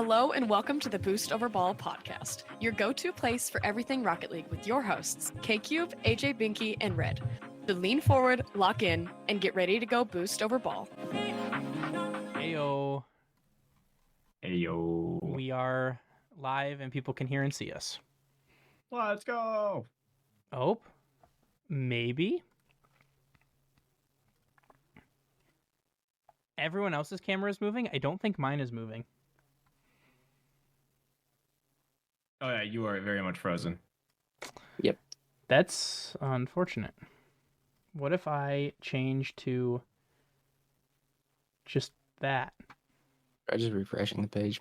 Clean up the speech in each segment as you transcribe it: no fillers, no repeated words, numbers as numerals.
Hello and welcome to the Boost Over Ball podcast, your go-to place for everything Rocket League with your hosts, K-Cube, AJ Binky, and Red. So lean forward, lock in, and get ready to go Boost Over Ball. Heyo. Heyo. We are live and people can hear and see us. Let's go. Oh, maybe. Everyone else's camera is moving? I don't think mine is moving. Oh yeah, you are very much frozen. Yep. That's unfortunate. What if I change to just that? I'm just refreshing the page.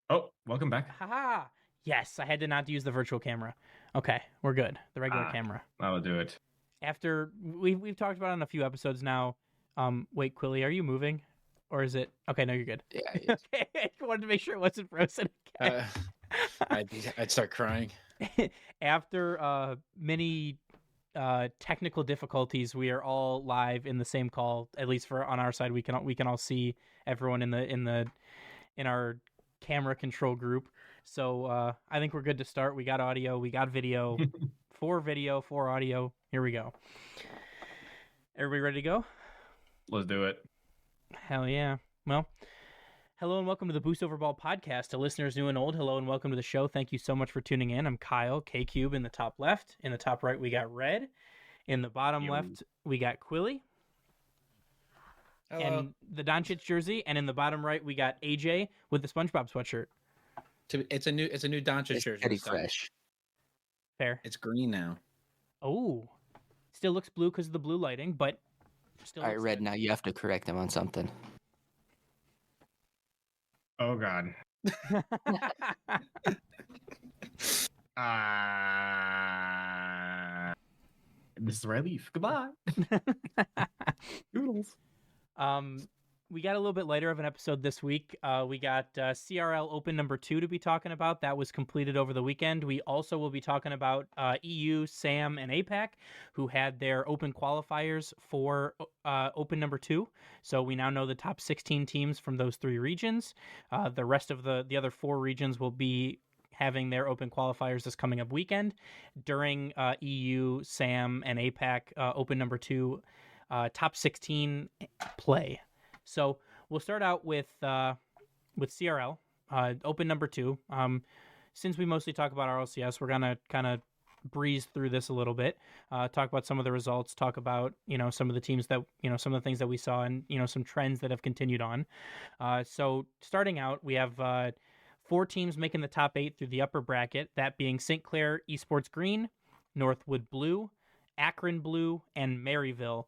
Oh, welcome back. Haha! Yes, I had to not use the virtual camera. Okay, we're good. The regular camera. That'll do it. After we've talked about it on a few episodes now. Wait, Quilly, are you moving? Or is it... Okay, no, you're good. Yeah. Okay, I wanted to make sure it wasn't frozen again. I'd start crying. After many technical difficulties, we are all live in the same call. At least for on our side, we can all see everyone in our camera control group. So I think we're good to start. We got audio, we got video, 4 video, 4 audio. Here we go. Everybody ready to go? Let's do it. Hell yeah. Well, hello and welcome to the Boost Over Ball podcast. To listeners new and old, hello and welcome to the show. Thank you so much for tuning in. I'm Kyle, K-Cube in the top left. In the top right, we got Red. In the bottom left, we got Quilly. Hello. And the Doncic jersey. And in the bottom right, we got AJ with the SpongeBob sweatshirt. It's a new Doncic jersey. Pretty fresh. Fair. It's green now. Oh. Still looks blue because of the blue lighting, but still All right, looks Red, good. now you have to correct him on something. Oh god. This is where I leave. Goodbye. Doodles. We got a little bit later of an episode this week. We got CRL Open number 2 to be talking about. That was completed over the weekend. We also will be talking about EU, SAM, and APAC, who had their open qualifiers for Open number 2. So we now know the top 16 teams from those 3 regions. The rest of the other 4 regions will be having their open qualifiers this coming up weekend during EU, SAM, and APAC Open number 2 top 16 play. So we'll start out with CRL, Open number 2. Since we mostly talk about RLCS, we're gonna kind of breeze through this a little bit, talk about some of the results, talk about some of the teams that some of the things that we saw, and some trends that have continued on. So starting out, we have 4 teams making the top 8 through the upper bracket. That being St. Clair Esports Green, Northwood Blue, Akron Blue, and Maryville.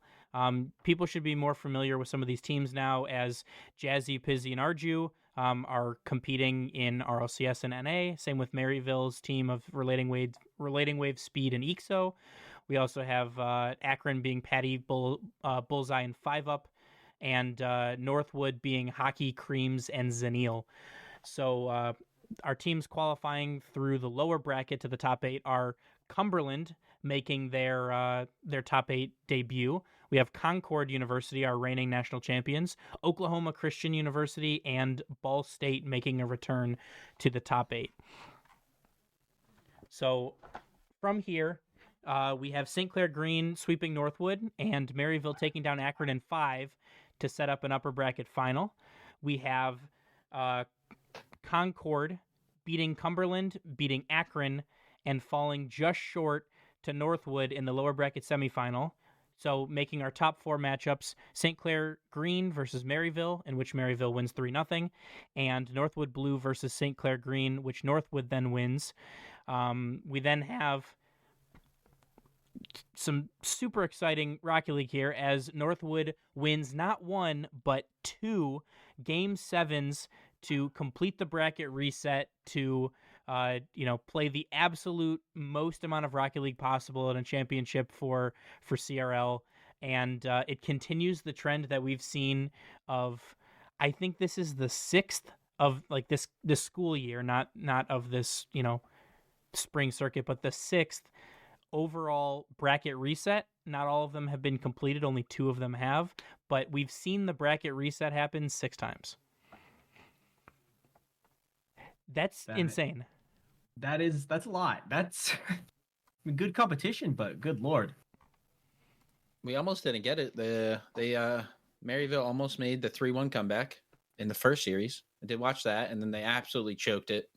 People should be more familiar with some of these teams now, as Jazzy, Pizzy, and Arju are competing in RLCS and NA. Same with Maryville's team of Relating Wave, Speed, and EXO. We also have Akron being Patty, Bullseye, and 5-Up, and Northwood being Hockey, Creams, and Zenil. So our teams qualifying through the lower bracket to the top 8 are Cumberland, making their top 8 debut. We have Concord University, our reigning national champions, Oklahoma Christian University, and Ball State making a return to the top 8. So from here, we have St. Clair Green sweeping Northwood and Maryville taking down Akron in 5 to set up an upper bracket final. We have Concord beating Cumberland, beating Akron, and falling just short to Northwood in the lower bracket semifinal. So making our top 4 matchups, St. Clair Green versus Maryville, in which Maryville wins 3-0, and Northwood Blue versus St. Clair Green, which Northwood then wins. We then have some super exciting Rocket League here, as Northwood wins not 1, but 2 Game 7s to complete the bracket reset to play the absolute most amount of Rocket League possible in a championship for CRL. And it continues the trend that we've seen of, I think this is the 6th of like this school year, not of this, spring circuit, but the 6th overall bracket reset. Not all of them have been completed. Only 2 of them have, but we've seen the bracket reset happen 6 times. That's That- insane. That's a lot. That's good competition, but good lord. We almost didn't get it. Maryville almost made the 3-1 comeback in the first series. I did watch that, and then they absolutely choked it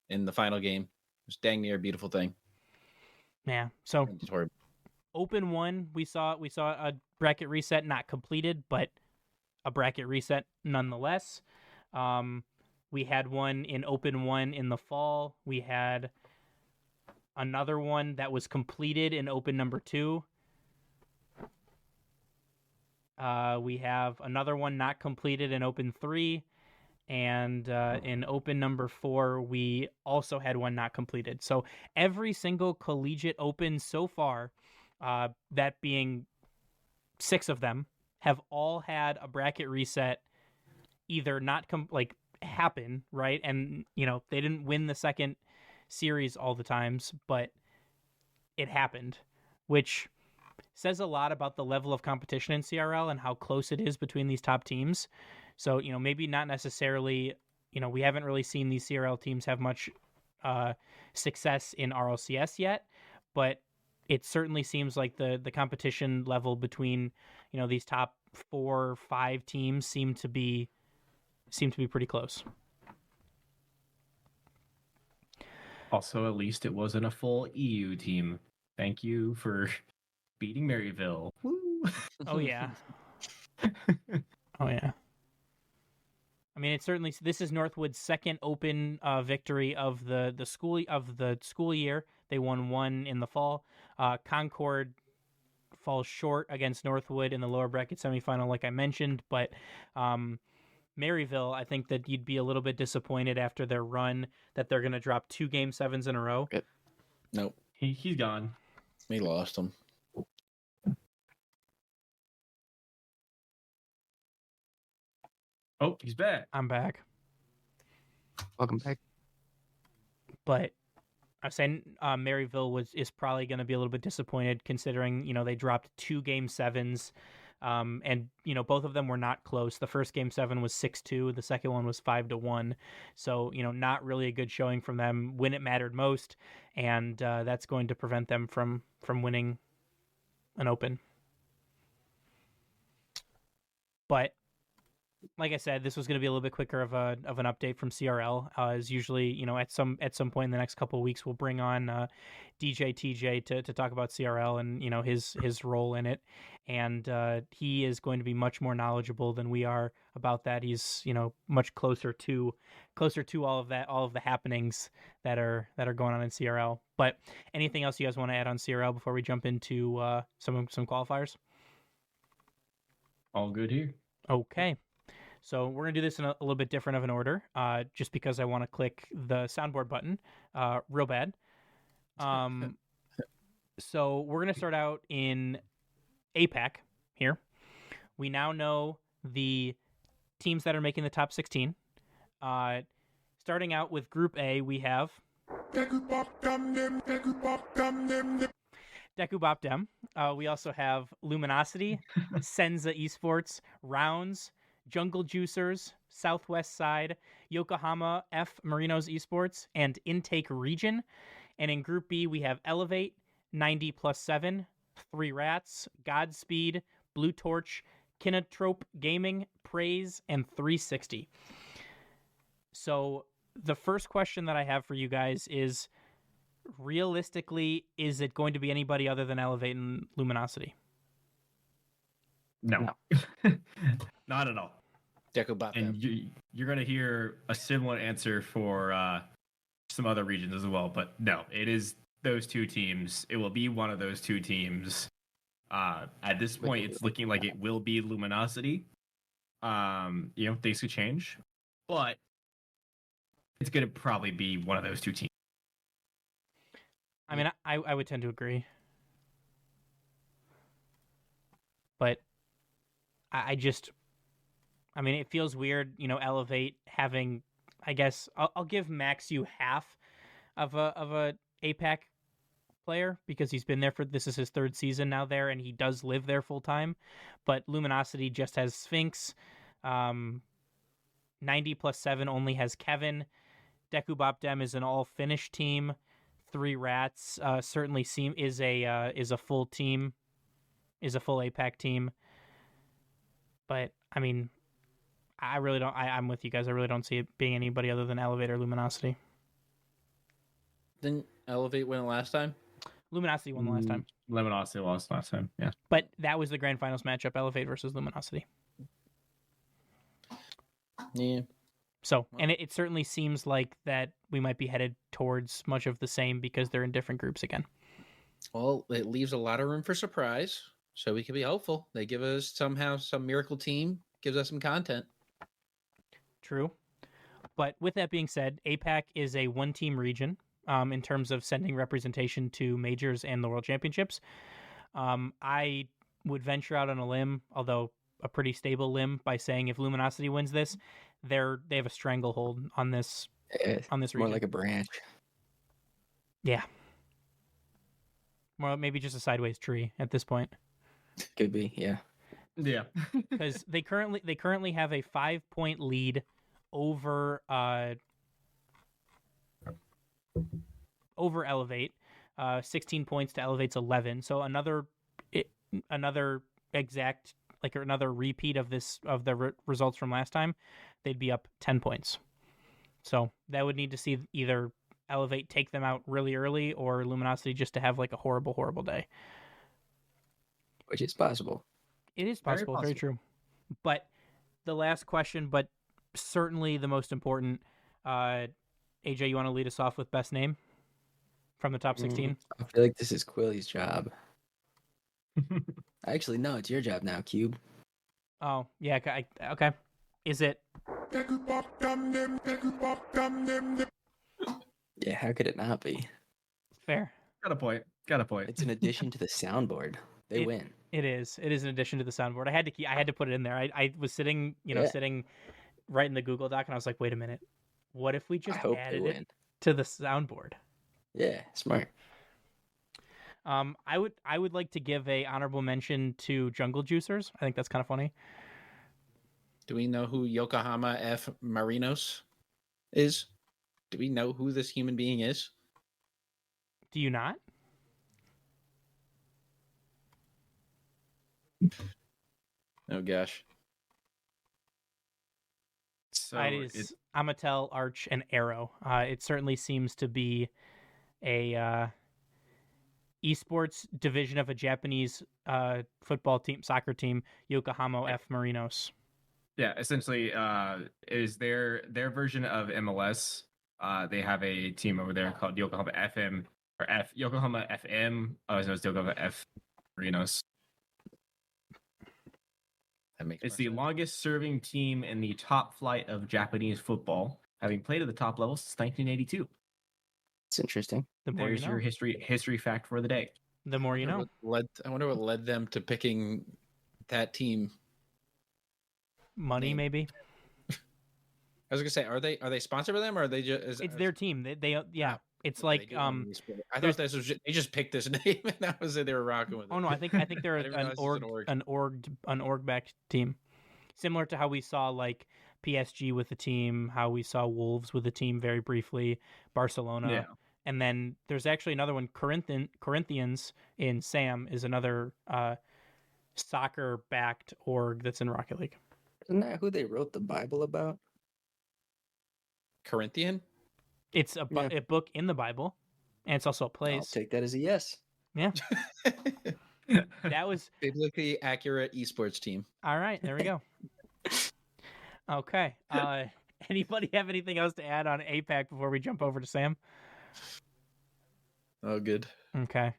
in the final game. It was dang near a beautiful thing. Yeah. So Just horrible. Open 1, we saw a bracket reset, not completed, but a bracket reset nonetheless. We had one in Open 1 in the fall. We had another one that was completed in Open number 2. We have another one not completed in Open 3. And in Open number 4, we also had one not completed. So every single collegiate Open so far, that being 6 of them, have all had a bracket reset either not happen, right? And, they didn't win the second series all the times, but it happened, which says a lot about the level of competition in CRL and how close it is between these top teams. So, maybe not necessarily, we haven't really seen these CRL teams have much success in RLCS yet, but it certainly seems like the competition level between, these top 4 or 5 teams seem to be pretty close. Also, at least it wasn't a full EU team. Thank you for beating Maryville. Woo! Oh yeah. Oh yeah. I mean, this is Northwood's second Open victory of the school year. They won 1 in the fall. Concord falls short against Northwood in the lower bracket semifinal, like I mentioned, but Maryville, I think that you'd be a little bit disappointed after their run that they're going to drop 2 Game 7s in a row. Nope. He's gone. We lost them. Oh, he's back. I'm back. Welcome back. But I was saying Maryville is probably going to be a little bit disappointed considering, they dropped 2 Game 7s. And, both of them were not close. The first Game 7 was 6-2. The second one was 5-1. So, not really a good showing from them when it mattered most. And that's going to prevent them from winning an Open. But like I said, this was going to be a little bit quicker of an update from CRL. As usually, at some point in the next couple of weeks, we'll bring on DJ TJ to talk about CRL and his role in it. And he is going to be much more knowledgeable than we are about that. He's much closer to all of that, all of the happenings that are going on in CRL. But anything else you guys want to add on CRL before we jump into some qualifiers? All good here. Okay. So we're going to do this in a little bit different of an order, just because I want to click the soundboard button real bad. So we're going to start out in APAC here. We now know the teams that are making the top 16. Starting out with Group A, we have Dekubopdem. We also have Luminosity, Senza Esports, Rounds, Jungle Juicers, Southwest Side, Yokohama F Marinos Esports, and Intake Region. And in Group B, we have Elevate, 90+7, 3 Rats, Godspeed, Blue Torch, Kinotrope Gaming, Praise, and 360. So the first question that I have for you guys is, realistically, is it going to be anybody other than Elevate and Luminosity? No. Not at all. Dekubopdem. And you're going to hear a similar answer for some other regions as well. But no, it is those 2 teams. It will be one of those 2 teams. At this point, it's looking like it will be Luminosity. Things could change. But it's going to probably be one of those 2 teams. I mean, I would tend to agree. But I mean, it feels weird, Elevate having, I guess, I'll give Maxu half of a APAC player because he's been there this is his 3rd season now there, and he does live there full time. But Luminosity just has Sphinx. 90+7 only has Kevin. Dekubopdem is an all Finnish team. 3 Rats certainly is a full team, is a full APAC team. But I mean, I really don't. I'm with you guys. I really don't see it being anybody other than Elevate or Luminosity. Didn't Elevate win it last time? Luminosity won the last time, Luminosity lost last time. Yeah. but that was the grand finals matchup: Elevate versus Luminosity. Yeah. So, and it certainly seems like that we might be headed towards much of the same because they're in different groups again. Well, it leaves a lot of room for surprise, so we can be hopeful. They give us somehow some miracle team gives us some content. True. But with that being said, APAC is a one-team region in terms of sending representation to majors and the World Championships. I would venture out on a limb, although a pretty stable limb, by saying if Luminosity wins this, they have a stranglehold on this region. More like a branch. Yeah. More maybe just a sideways tree at this point. Could be, yeah. Yeah. Because they currently have a 5-point lead over Elevate, 16 points to Elevate's 11. So another exact another repeat of the results from last time, they'd be up 10 points. So that would need to see either Elevate take them out really early or Luminosity just to have like a horrible, horrible day. Which is possible. It is possible, very true. But the last question, but certainly the most important, AJ, you want to lead us off with best name from the top 16? I feel like this is Quilly's job. Actually, no, it's your job now, Cube. Oh, yeah, okay. Is it? Yeah, how could it not be? Fair. Got a point. It's an addition to the soundboard. They win. It is. It is an addition to the soundboard. I had to put it in there. I was sitting, sitting right in the Google Doc, and I was like, wait a minute. What if we just added it to the soundboard? Yeah, smart. I would like to give a honorable mention to Jungle Juicers. I think that's kind of funny. Do we know who Yokohama F. Marinos is? Do we know who this human being is? Do you not? Oh gosh. So it is Amatel, Arch, and Arrow. It certainly seems to be a esports division of a Japanese football team, soccer team, Yokohama F. Marinos. Yeah, essentially, is their version of MLS. They have a team over there called Yokohama FM or Yokohama FM. Oh, so it's Yokohama F. Marinos. It's the longest serving team in the top flight of Japanese football, having played at the top level since 1982. It's interesting. There's your history fact for the day. The more you know. I wonder what led them to picking that team. Money, maybe. I was gonna say, are they sponsored by them, or are they just? It's their team. They yeah. It's like I thought this was they just picked this name and that was it. They were rocking with it. Oh no, I think they're an org backed team, similar to how we saw like PSG with the team, how we saw Wolves with the team very briefly, Barcelona, and then there's actually another one. Corinthians in Sam is another soccer backed org that's in Rocket League. Isn't that who they wrote the Bible about? Corinthian. It's a book in the Bible, and it's also a place. I'll take that as a yes. Yeah. That was biblically accurate esports team. All right, there we go. Okay. Anybody have anything else to add on APAC before we jump over to Sam? Oh, good. Okay.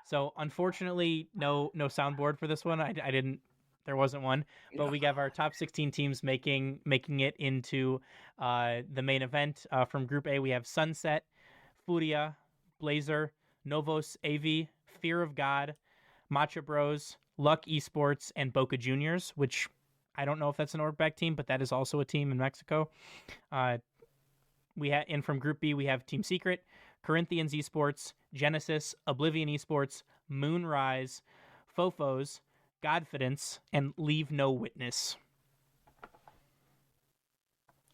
So unfortunately, no soundboard for this one. I didn't. There wasn't one, but we have our top 16 teams making it into the main event. From Group A, we have Sunset, Furia, Blazer, Novos, AV, Fear of God, Matcha Bros, Luck Esports, and Boca Juniors, which I don't know if that's an org back team, but that is also a team in Mexico. And from Group B, we have Team Secret, Corinthians Esports, Genesis, Oblivion Esports, Moonrise, Fofos, Godfidence, and Leave No Witness.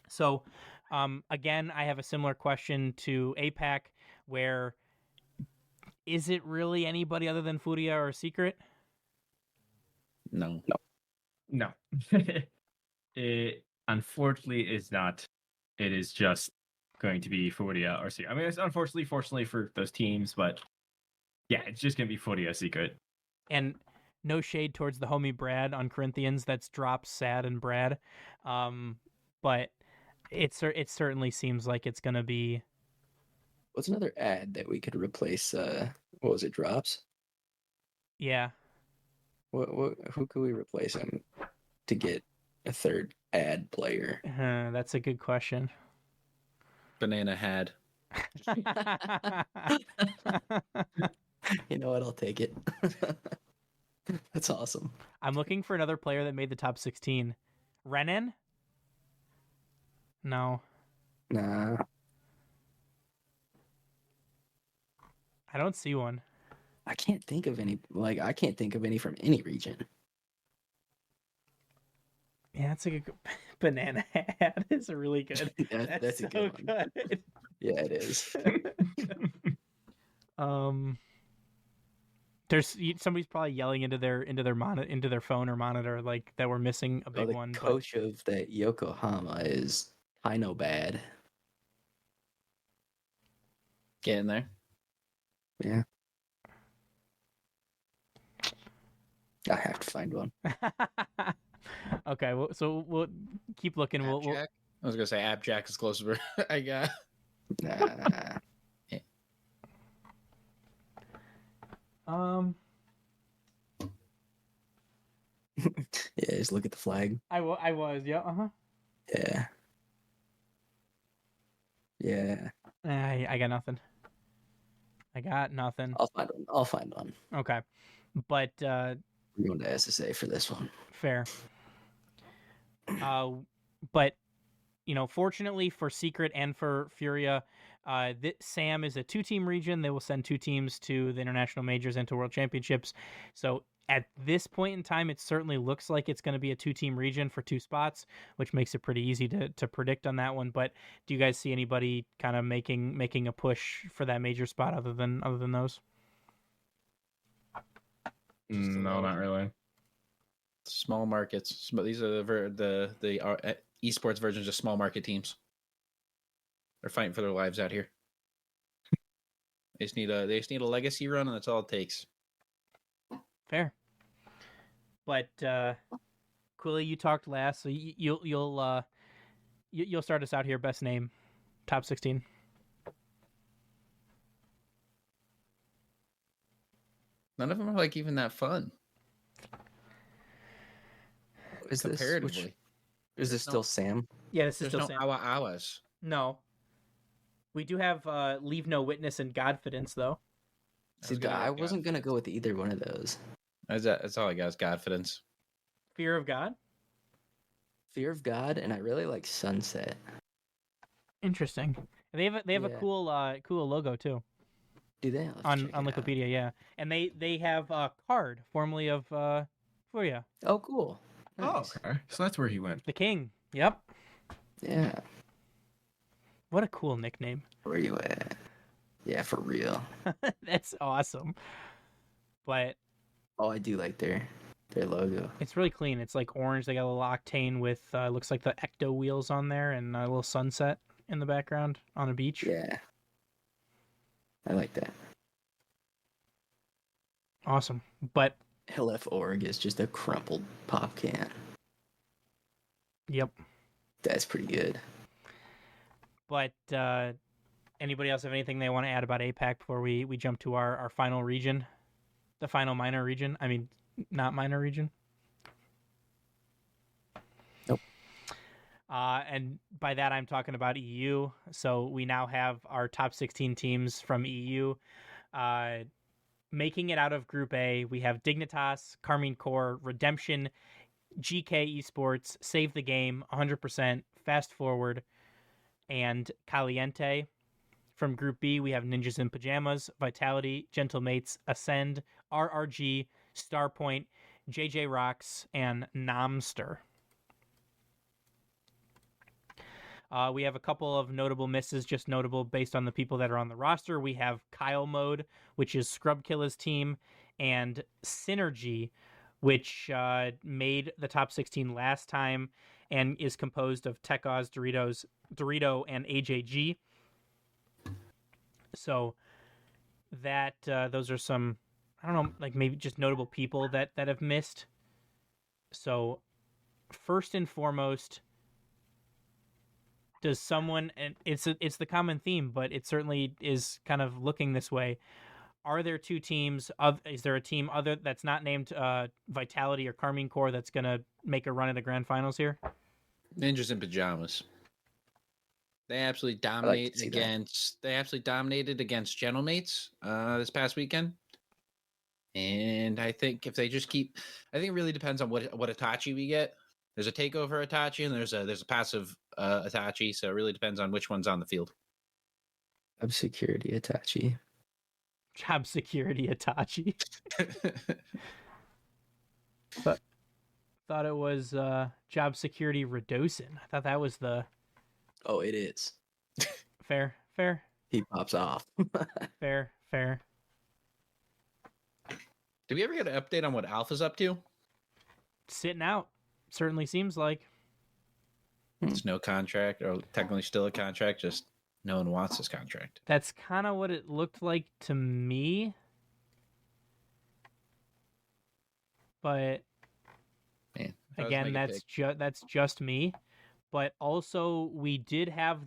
So Again, I have a similar question to APAC, where is it really anybody other than Furia or Secret? No. No. It unfortunately is not. It is just going to be Furia or Secret. I mean, it's fortunately for those teams, but yeah, it's just going to be Furia Secret. And no shade towards the homie Brad on Corinthians. That's dropped Sad and Brad. But it certainly seems like it's going to be. What's another ad that we could replace? What was it? Drops. Yeah. Who could we replace him to get a third ad player? That's a good question. Banana had. You know what? I'll take it. That's awesome. I'm looking for another player that made the top 16. Renan? No. Nah. I don't see one. I can't think of any. I can't think of any from any region. Yeah, that's a good banana hat is a really good. That's a so good one. good. Yeah, it is. There's somebody's probably yelling into their phone or monitor like that we're missing a big the one. coach of that Yokohama is Hino Bad. Get in there. Yeah. I have to find one. Okay, so we'll keep looking. We'll I was gonna say Abjack is closer. I got. Nah. Yeah, just look at the flag. I was, yeah, Yeah. Yeah. I got nothing. I'll find one. Okay, but We're going to SSA for this one. fair. But fortunately for Secret and for Furia, SAM is a 2-team region. They will send 2 teams to the international majors and to world championships. So at this point in time, it certainly looks like it's going to be a 2-team region for 2 spots, which makes it pretty easy to predict on that one. But do you guys see anybody kind of making a push for that major spot other than those? No, not really. Small markets, but these are the esports versions of small market teams. They're fighting for their lives out here. They just need a legacy run, and that's all it takes. Fair. But Quilly, you talked last, so you'll start us out here. Best name, top 16. None of them are even that fun. Is this comparatively? is this still Sam? Yeah, this is There's still no Sam. Awas. No. We do have Leave No Witness and Godfidence, though. See, I wasn't gonna go with either one of those. That's all I got is Godfidence. Fear of God? Fear of God, and I really like Sunset. Interesting. They have a cool logo too. Do they? On Wikipedia, yeah. And they have Card, formerly of Furia. Oh, cool. Oh, Nice. okay. So that's where he went. The King. Yep. Yeah. What a cool nickname. Where you at? Yeah, for real. That's awesome. But Oh, I do like their logo. it's really clean. It's like orange. They got a little octane with looks like the ecto wheels on there and a little sunset in the background on a beach. Yeah. I like that. Awesome. But LF Org is just a crumpled pop can. yep. That's pretty good. But anybody else have anything they want to add about APAC before we jump to our final region? The final minor region? I mean, not minor region? Nope. And by that, I'm talking about EU. So we now have our top 16 teams from EU. Making it out of Group A, we have Dignitas, Carmine Corps, Redemption, GK Esports, Save the Game, 100%, Fast Forward, and Caliente. From Group B, we have Ninjas in Pajamas, Vitality, Gentle Mates, Ascend, RRG, Starpoint, JJ Rocks, and Namster. We have a couple of notable misses, just notable based on the people that are on the roster. We have Kyle Mode, which is Scrubkilla's team, and Synergy, which made the top 16 last time and is composed of Tech Oz, Dorito, and AJG. So that those are some, I don't know, like maybe just notable people that have missed. So first and foremost, does someone, and it's the common theme, but it certainly is kind of looking this way. Are there two teams? Is there a team other that's not named Vitality or Carmine Corps that's going to make a run at the grand finals here? Ninjas in pajamas. They absolutely dominate against. They absolutely dominated against Gentlemates this past weekend. And I think if they just keep, I think it really depends on what Itachi we get. There's a takeover Itachi and there's a passive Itachi, so it really depends on which one's on the field. Job security Itachi. Job security Itachi. Thought it was job security Radosin. I thought that was the. Oh, it is. Fair. He pops off. Fair. Did we ever get an update on what Alpha's up to? Sitting out. Certainly seems like. It's no contract, or technically still a contract, just no one wants this contract. That's kind of what it looked like to me. But Man, again, that's just me. But also, we did have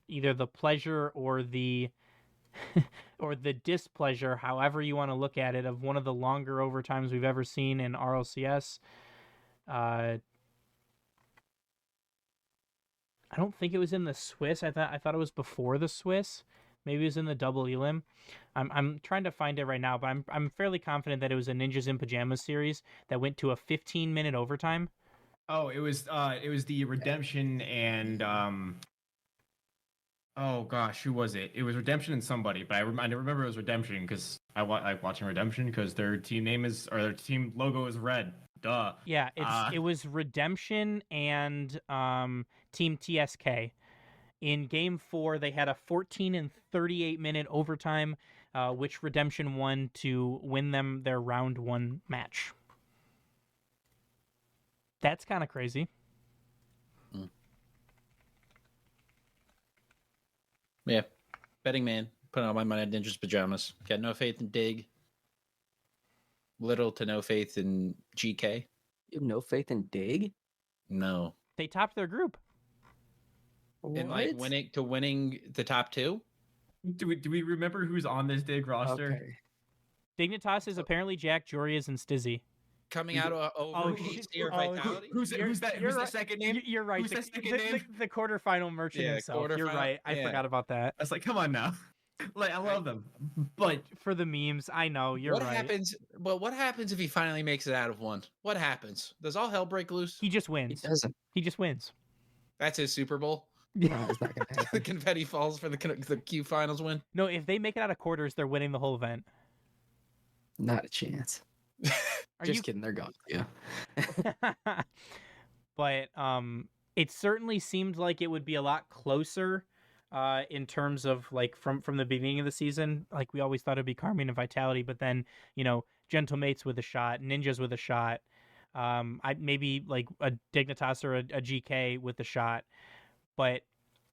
either the pleasure or the or the displeasure, however you want to look at it, of one of the longer overtimes we've ever seen in RLCS. I don't think it was in the Swiss. I thought it was before the Swiss. Maybe it was in the double elim. I'm trying to find it right now, but I'm fairly confident that it was a Ninjas in Pajamas series that went to a 15-minute overtime. Oh, it was the Redemption and oh gosh, who was it? It was Redemption and somebody, but I remember it was Redemption because I like watching Redemption because their team their team logo is red. Duh. Yeah, it was Redemption and Team TSK. In Game 4, they had a 14 and 38-minute overtime, which Redemption won to win them their round 1 match. That's kind of crazy. Yeah. Betting man. Putting all my money in Ninja's pajamas. Got no faith in Dig. Little to no faith in GK. You have no faith in Dig? No. They topped their group. And like winning the top 2? Do we remember who's on this Dig roster? Okay. Dignitas is apparently Jack, Jorias, and Stizzy. Coming out of Vitality? Who's the second name? You're right. Who's the second name? The quarterfinal merchant himself. You're right. I forgot about that. I was like, come on now. Like, I love them, but for the memes, I know you're right. What happens if he finally makes it out of one? What happens? Does all hell break loose? He just wins. He doesn't. He just wins. That's his Super Bowl. No, it's not gonna The happen. confetti falls for the Q finals win. No, if they make it out of quarters, they're winning the whole event. Not a chance. Just kidding. They're going to. Yeah. But it certainly seemed like it would be a lot closer in terms of like from the beginning of the season. Like we always thought it'd be Carmine and Vitality, but then Gentlemates with a shot, Ninjas with a shot. I maybe like a Dignitas or a GK with a shot. But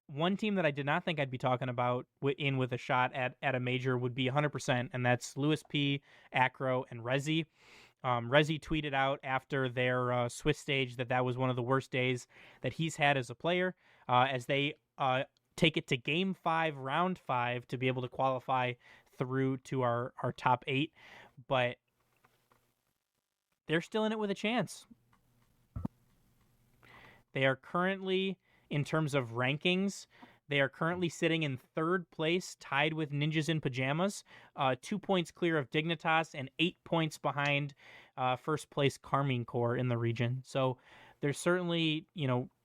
one team that I did not think I'd be talking about with a shot at a major would be 100%, and that's Lewis P, Acro, and Rezi. Rezi tweeted out after their Swiss stage that was one of the worst days that he's had as a player, as they take it to Game 5, Round 5 to be able to qualify through to our top 8. But they're still in it with a chance. They are currently, in terms of rankings, they are currently sitting in 3rd place, tied with Ninjas in Pajamas, 2 points clear of Dignitas, and 8 points behind first place Carmine Corps in the region. So there's certainly,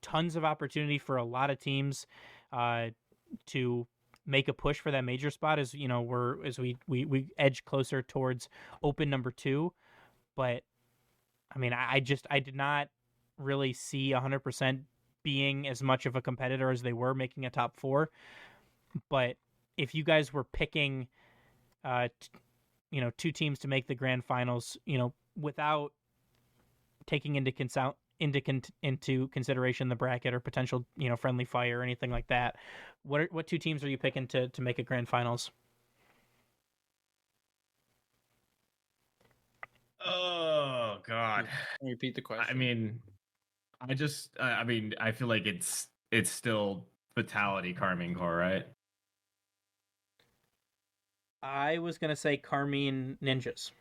tons of opportunity for a lot of teams to make a push for that major spot as we edge closer towards open number 2. But I mean, I did not really see 100% being as much of a competitor as they were, making a top 4. But if you guys were picking, two teams to make the grand finals, without taking into consideration the bracket or potential, friendly fire or anything like that, what 2 teams are you picking to make a grand finals? Oh God. Can you repeat the question? I mean, I feel like it's still Fatality Carmine Core, right? I was gonna say Carmine Ninjas.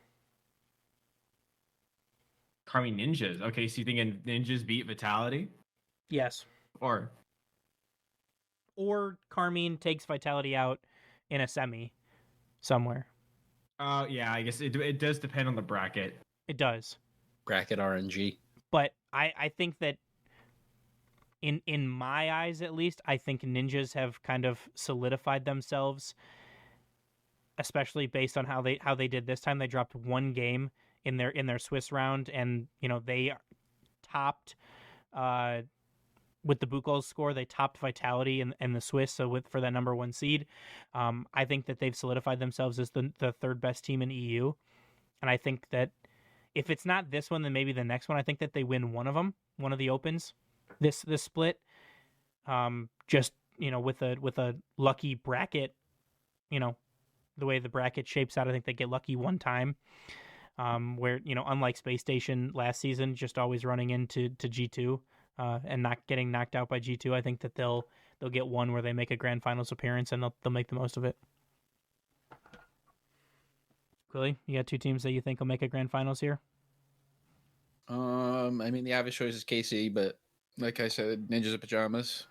Carmine Ninjas. Okay, so you thinking Ninjas beat Vitality? Yes. Or Carmine takes Vitality out in a semi somewhere. yeah, I guess it does depend on the bracket. It does. Bracket RNG. But I think that in my eyes, at least, I think Ninjas have kind of solidified themselves, especially based on how they did this time. They dropped 1 game in their Swiss round, and they topped with the Bukos score. They topped Vitality in the Swiss, so for that number 1 seed. I think that they've solidified themselves as the 3rd best team in EU, and I think that if it's not this one, then maybe the next one. I think that they win one of the opens this split. Just with a lucky bracket, the way the bracket shapes out, I think they get lucky one time. Where unlike Space Station last season, just always running into G2 and not getting knocked out by G2, I think that they'll get one where they make a grand finals appearance and they'll make the most of it. Quilly, you got 2 teams that you think will make a grand finals here? I mean, the obvious choice is KC, but like I said, Ninjas of Pajamas.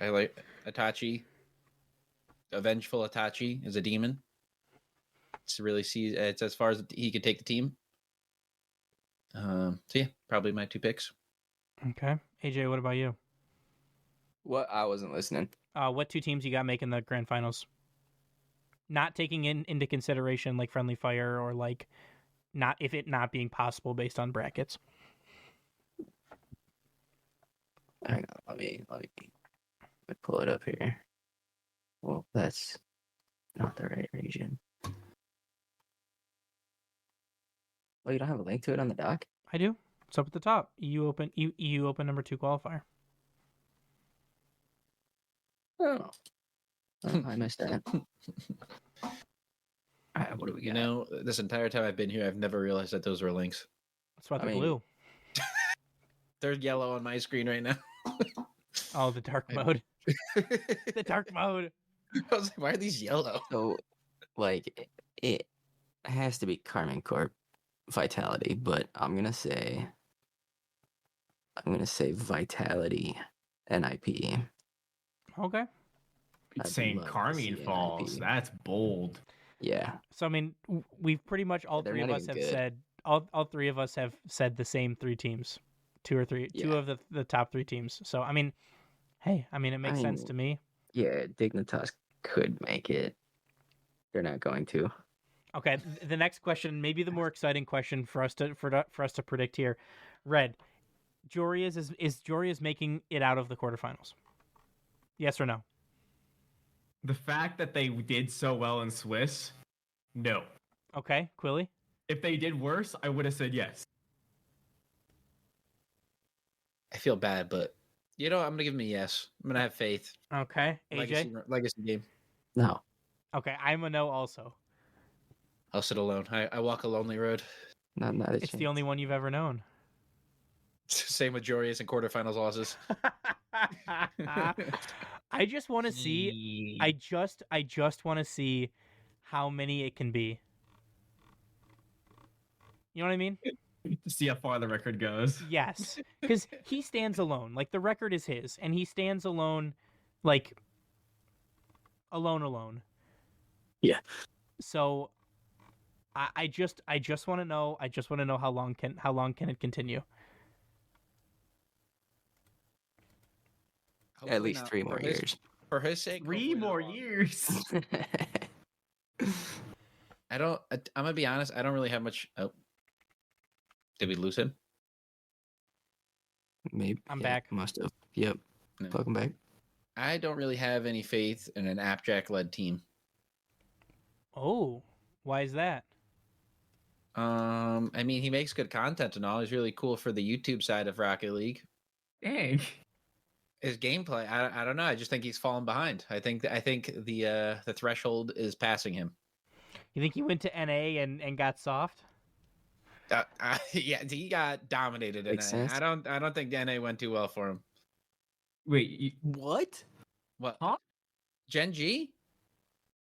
I like Itachi. A vengeful Itachi is a demon. It's as far as he could take the team. So yeah, probably my 2 picks. Okay. AJ, what about you? What? I wasn't listening. What 2 teams you got making the grand finals? Not taking into consideration like friendly fire or like not being possible based on brackets. Hang on, let me pull it up here. Well, that's not the right region. Oh, you don't have a link to it on the doc? I do. It's up at the top. EU Open number 2 qualifier. Oh, I missed that. All right, what do we got? This entire time I've been here, I've never realized that those were links. That's why they're blue. They're yellow on my screen right now. Oh, the dark mode. The dark mode. I was like, why are these yellow? So, like, it has to be Carmine Corp Vitality, but I'm gonna say Vitality NIP. Okay. Saying Carmine falls. That's bold. Yeah. So I mean, we've pretty much all 3 of us have said all 3 of us have said the same 3 teams, 2 or 3, 2 of the top 3 teams. So I mean, hey, it makes sense to me. Yeah, Dignitas could make it. They're not going to. Okay, the next question, maybe the more exciting question for us to predict here. Red, Joria's is Joria's making it out of the quarterfinals? Yes or no? The fact that they did so well in Swiss, no. Okay, Quilly? If they did worse, I would have said yes. I feel bad, but I'm gonna give them a yes. I'm gonna have faith. Okay, AJ? Legacy game. No. Okay, I'm a no also. I'll sit alone. I walk a lonely road. Not a It's chance. the only one you've ever known. Same with Jorius and quarterfinals losses. I just want to see. I just want to see how many it can be. You know what I mean? To see how far the record goes. Yes, because he stands alone. Like the record is his, and he stands alone, like alone. Yeah. So, I just want to know. I just want to know how long can it continue? At least 3 more years. For his sake, 3 more years. I'm gonna be honest. I don't really have much. Oh, did we lose him? Maybe. I'm yeah, back. Must have. Yep. No. Welcome back. I don't really have any faith in an Appjack-led team. Oh, why is that? I mean, he makes good content and all. He's really cool for the YouTube side of Rocket League. Dang. His gameplay, I don't know. I just think he's fallen behind. I think the threshold is passing him. You think he went to NA and got soft? Yeah, he got dominated in Makes NA. sense. I don't think NA went too well for him. Wait, What? What? Huh? Gen G?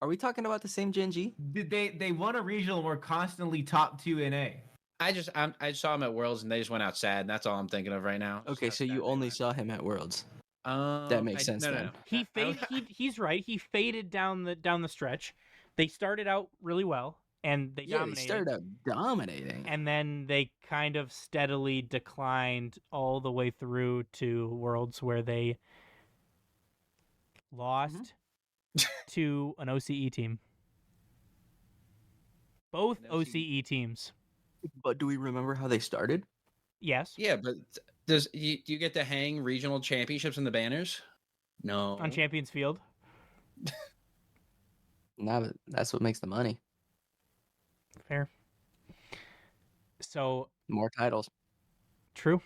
Are we talking about the same Gen G? did they won a regional and were constantly top 2 in A? I saw him at Worlds and they just went out sad, and that's all I'm thinking of right now. Okay, Just so how you sad they only went. saw him at Worlds. That makes sense No, then. no. He I don't- faded. He's right. He faded down the stretch. They started out really well and they Yeah, they dominated. started out dominating. And then they kind of steadily declined all the way through to Worlds where they lost to an OCE team. Both An OCE. OCE teams. But do we remember how they started? Yes. Yeah, but do you get to hang regional championships in the banners? No. On Champions Field. Nah, but that's what makes the money. Fair. So More titles. true.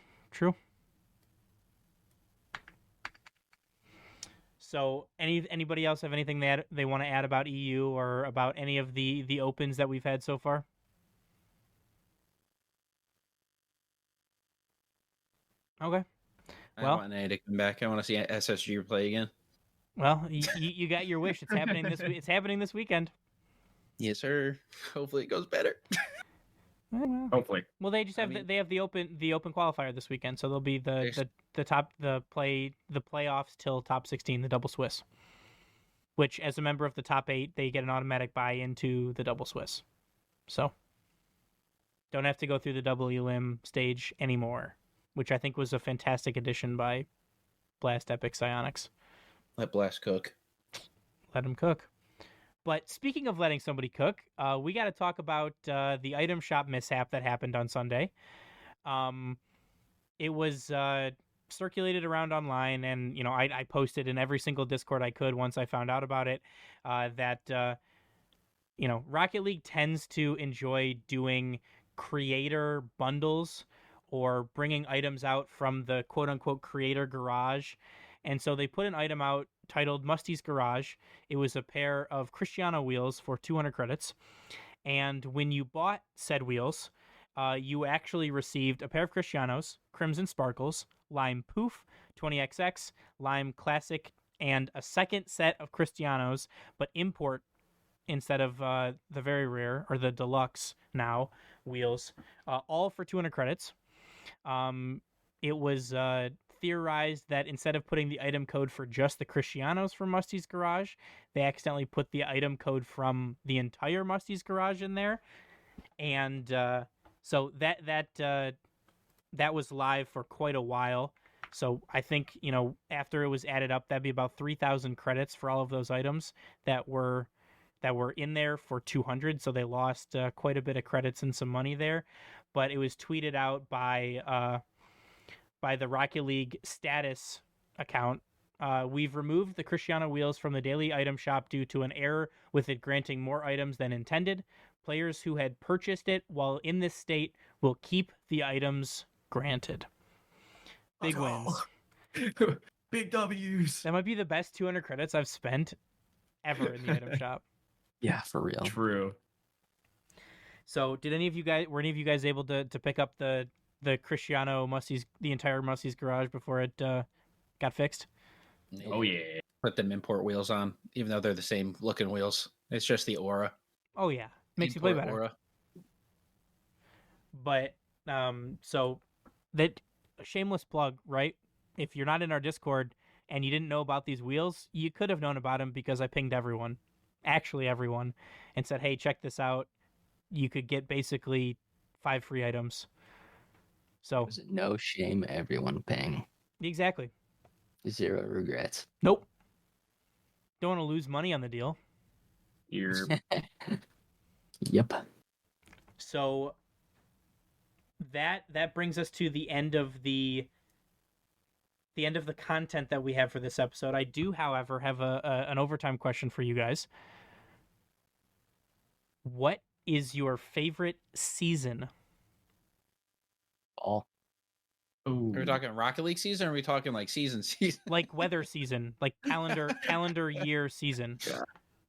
So anybody else have anything that they want to add about EU or about any of the opens that we've had so far? Okay. I Well- want NA to come back. I want to see SSG play again. Well, you got your wish. It's happening this It's happening this weekend. Yes, sir. Hopefully it goes better. Hopefully. Well, they just I have mean- they have the open qualifier this weekend, so they'll be There's- the playoffs till top 16, the double Swiss. Which, as a member of the top 8, they get an automatic buy into the double Swiss. So don't have to go through the double elim stage anymore, which I think was a fantastic addition by Blast Epic Psionics. Let Blast cook. Let him cook. But speaking of letting somebody cook, we got to talk about the item shop mishap that happened on Sunday. It was circulated around online, and I posted in every single Discord I could once I found out about it. That Rocket League tends to enjoy doing creator bundles or bringing items out from the quote unquote creator garage. And so they put an item out titled Musty's Garage. It was a pair of Cristiano wheels for 200 credits. And when you bought said wheels, you actually received a pair of Cristianos, Crimson Sparkles, Lime Poof, 20XX, Lime Classic, and a second set of Cristianos, but import instead of the very rare, or the deluxe now, wheels, all for 200 credits. It was theorized that instead of putting the item code for just the Cristianos from Musty's Garage, they accidentally put the item code from the entire Musty's Garage in there. And so that was live for quite a while. So I think, after it was added up, that'd be about 3,000 credits for all of those items that were in there for 200. So they lost quite a bit of credits and some money there. But it was tweeted out by the Rocket League status account. We've removed the Cristiano wheels from the daily item shop due to an error with it granting more items than intended. Players who had purchased it while in this state will keep the items granted. Big wins. Big W's. That might be the best 200 credits I've spent ever in the item shop. Yeah, for real. True. So, were any of you guys able to pick up the Cristiano the entire Musty's Garage before it got fixed? Oh yeah. Put them import wheels on, even though they're the same looking wheels. It's just the aura. Oh yeah, makes you play Import better. Aura. But so that shameless plug, right? If you're not in our Discord and you didn't know about these wheels, you could have known about them because I pinged everyone, and said, "Hey, check this out. You could get basically 5 free items." So Was it no shame, everyone paying? exactly. 0 regrets. Nope. Don't want to lose money on the deal. You're Yep. So that brings us to the end of the the end of the content that we have for this episode. I do, however, have an overtime question for you guys. What is your favorite season? All. Are we talking Rocket League season, or are we talking like season? Like weather season, like calendar year season.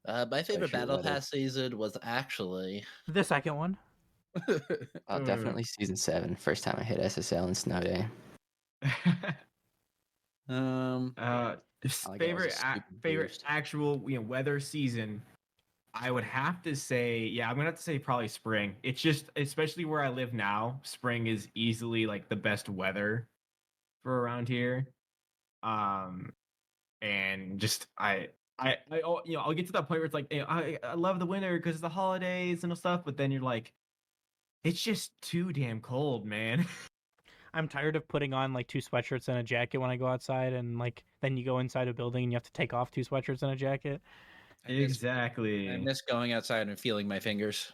My favorite Sure, Battle weather. Pass season was actually The second one. Definitely season 7. First time I hit SSL in snow day. like it was a favorite stupid favorite boost. actual weather season. I would have to say, I'm gonna have to say probably spring. It's just, especially where I live now, spring is easily like the best weather for around here. And just I'll get to that point where it's like, I love the winter because it's the holidays and stuff, but then you're like, it's just too damn cold, man. I'm tired of putting on like 2 sweatshirts and a jacket when I go outside, and like then you go inside a building and you have to take off 2 sweatshirts and a jacket. Exactly. I miss going outside and feeling my fingers.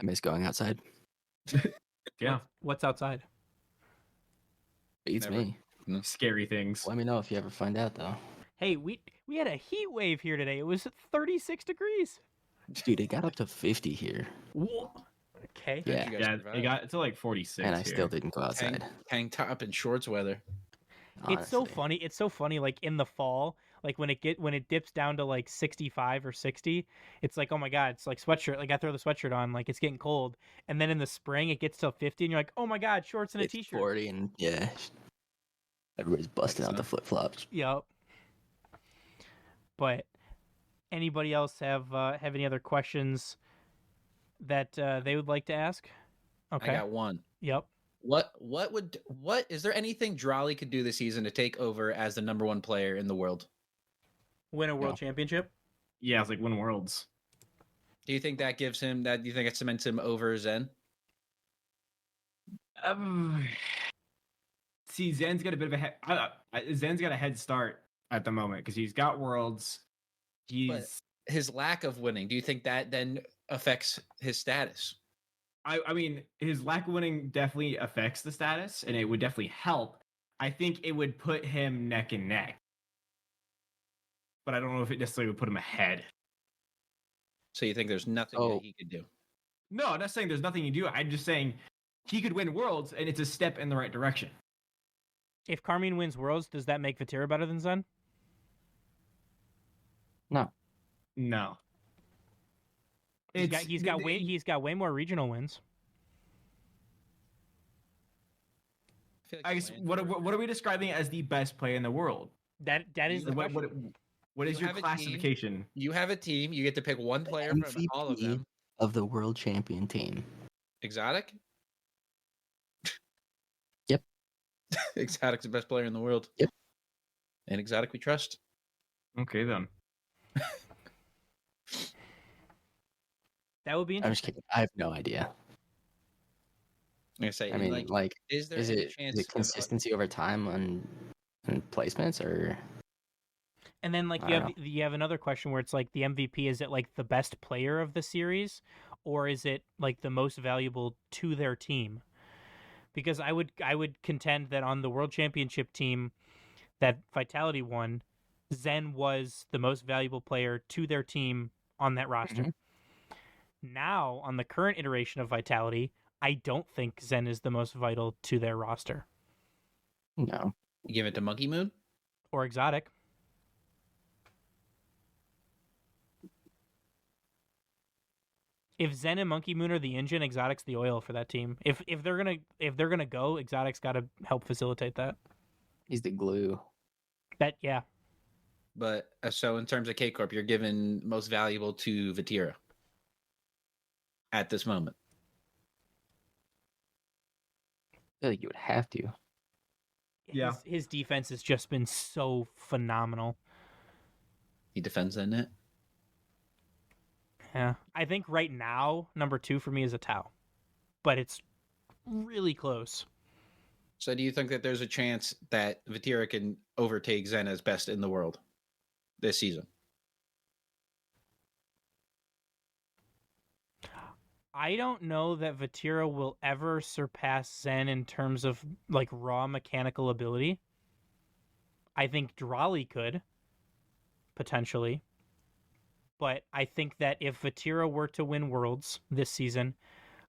I miss going outside. Yeah. What's outside? Beats Never. me. Scary things. Let me know if you ever find out, though. Hey, we had a heat wave here today. It was 36 degrees. Dude, it got up to 50 here, Okay. Yeah. You guys Yeah, survived. it got to like 46 and I here. still didn't go outside. Tank top and shorts weather. It's so honestly. funny. It's so funny. Like in the fall, like when it dips down to like 65 or 60, it's like, oh my god, it's like sweatshirt. Like I throw the sweatshirt on, like it's getting cold. And then in the spring, it gets to 50, and you're like, oh my god, shorts and a It's t-shirt. 40, and yeah, everybody's busting out the flip flops. Yep. But anybody else have any other questions that they would like to ask? Okay. I got one. Yep. What is there anything Drawley could do this season to take over as the number 1 player in the world? Win a world No. championship? Yeah, it's like win worlds. Do you think that gives him that? Do you think it cements him over Zen? See, Zen's got a bit of Zen's got a head start at the moment because he's got worlds. He's His lack of winning, do you think that then affects his status? I mean, his lack of winning definitely affects the status, and it would definitely help. I think it would put him neck and neck, but I don't know if it necessarily would put him ahead. So you think there's nothing that he could do? No, I'm not saying there's nothing you do. I'm just saying he could win worlds, and it's a step in the right direction. If Carmine wins worlds, does that make Vatira better than Zen? No. No. He's got way more regional wins. I guess what are we describing as the best player in the world? That is the question. What is You your have a team. classification? You have a team. You get to pick one player from all of them. of the world champion team. Exotic? Yep. Exotic's the best player in the world. Yep. And Exotic we trust. Okay then. That would be I'm just interesting. kidding. I have no idea. I'm gonna say, I mean, like, is there is any it chance the consistency over time on placements, or And then like I you don't have you have another question where it's like the MVP, is it like the best player of the series, or is it like the most valuable to their team? Because I would contend that on the world championship team that Vitality won, Zen was the most valuable player to their team on that roster. Mhm. Now, on the current iteration of Vitality, I don't think Zen is the most vital to their roster. no? You give it to Monkey Moon? Or Exotic. If Zen and Monkey Moon are the engine, Exotic's the oil for that team. If they're gonna go, Exotic's got to help facilitate that. He's the glue. Yeah. But so in terms of K Corp, you're giving most valuable to Vatira at this moment. I feel like you would have to. Yeah. His defense has just been so phenomenal. He defends that net. Yeah. I think right now, number 2 for me is a Tau. But it's really close. So do you think that there's a chance that Vatira can overtake Zen as best in the world this season? I don't know that Vatira will ever surpass Zen in terms of like raw mechanical ability. I think Drawley could, potentially. But I think that if Vatira were to win Worlds this season,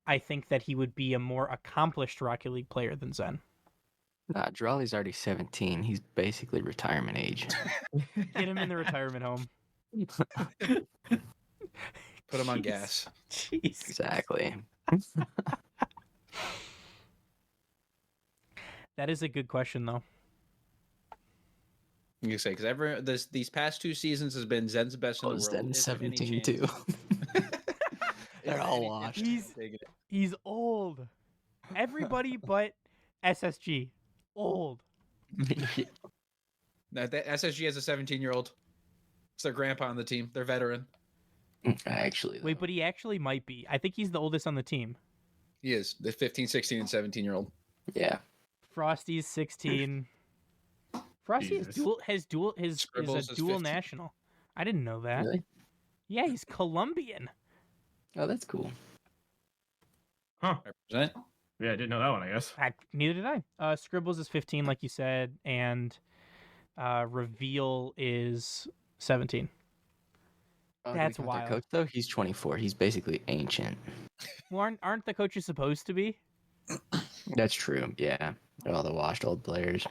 I think that he would be a more accomplished Rocket League player than Zen. Nah, Drawley's already 17. He's basically retirement age. Get him in the retirement home. Put him on Jeez. gas. Jeez. Exactly. That is a good question, though. You can say because these past 2 seasons has been Zen's best in the world. Zen's Is there any 17 chance- too. Is They're there all any washed. chance he's taking it? He's old. Everybody but SSG. Old. Now, that SSG has a 17-year-old. It's their grandpa on the team. They're veteran. Actually, Wait, though. but he actually might be. I think he's the oldest on the team. He is the 15, 16, and 17-year-old. Yeah. Frosty's 16. Frosty is Jesus. Scribbles a is dual 15. national. I didn't know that. Really? Yeah, he's Colombian. Oh, that's cool. Huh. Represent. Yeah, I didn't know that one, I guess. Neither did I. Scribbles is 15, like you said, and Reveal is 17. Oh, That's did we count wild. their coach though, he's 24. He's basically ancient. Well, aren't the coaches supposed to be? That's true. Yeah. They're all the washed old players.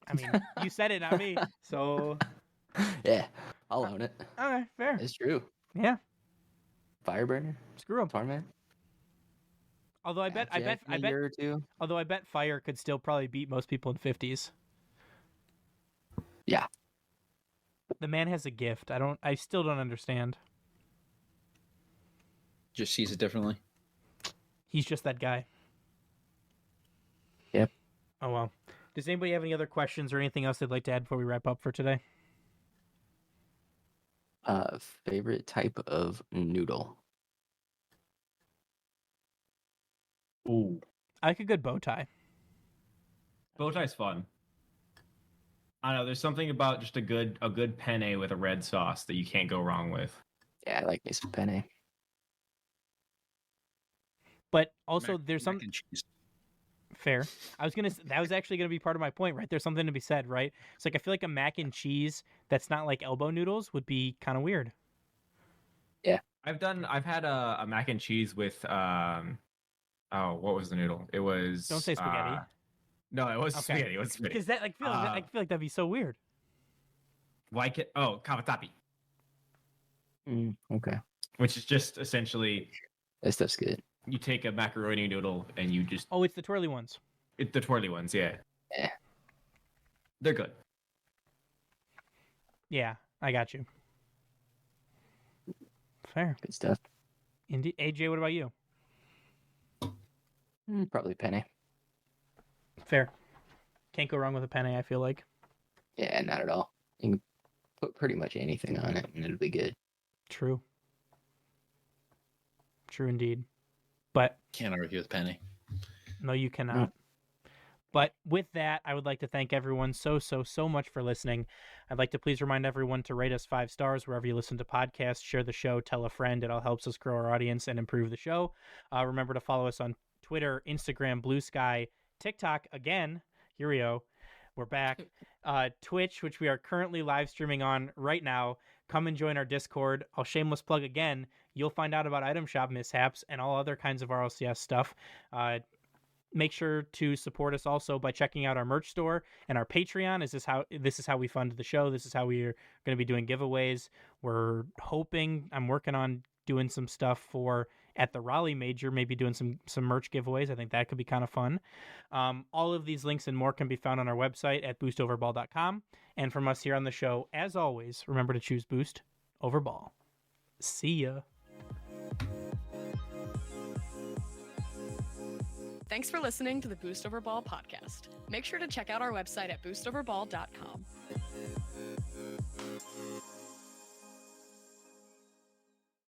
I mean, you said it, not me. So, Yeah, I'll own it. okay, fair. It's true. Yeah, Fireburner, screw him. Torment. Although I bet, in a year or two. although I bet Fire could still probably beat most people in 50s. Yeah. The man has a gift. I still don't understand. Just sees it differently. He's just that guy. Yep. Oh well. Does anybody have any other questions or anything else they'd like to add before we wrap up for today? Favorite type of noodle. Ooh. I like a good bow tie. Bow tie's fun. I don't know, there's something about just a good penne with a red sauce that you can't go wrong with. Yeah, I like me some penne. But also, Mac- there's some mac and cheese. fair. That was actually gonna be part of my point, right? There's something to be said, right? It's like I feel like a mac and cheese that's not like elbow noodles would be kind of weird. I've had a mac and cheese with what was the noodle? It was Don't say spaghetti. No, it was Okay. spaghetti. It was spaghetti. Because that I feel like that'd be so weird. Kawatapi, Okay. which is just essentially That stuff's good. you take a macaroni noodle and you just Oh, it's the twirly ones. the twirly ones, yeah. Yeah. They're good. Yeah, I got you. Fair. Good stuff. Indeed. AJ, what about you? Probably penne. Fair. Can't go wrong with a penne, I feel like. Yeah, not at all. You can put pretty much anything on it and it'll be good. True. True indeed. But Can't argue with Penny. no, you cannot. But with that, I would like to thank everyone so much for listening. I'd like to please remind everyone to rate us 5 stars wherever you listen to podcasts, share the show, tell a friend. It all helps us grow our audience and improve the show. Remember to follow us on Twitter, Instagram, Blue Sky, TikTok again. Here we go. We're back. Twitch, which we are currently live streaming on right now. Come and join our Discord. I'll shameless plug again. You'll find out about item shop mishaps and all other kinds of RLCS stuff. Make sure to support us also by checking out our merch store and our Patreon. This is how we fund the show. This is how we are going to be doing giveaways. I'm working on doing some stuff for at the Raleigh Major, maybe doing some merch giveaways. I think that could be kind of fun. All of these links and more can be found on our website at boostoverball.com. And from us here on the show, as always, remember to choose Boost over Ball. See ya. Thanks for listening to the Boost Over Ball podcast. Make sure to check out our website at boostoverball.com.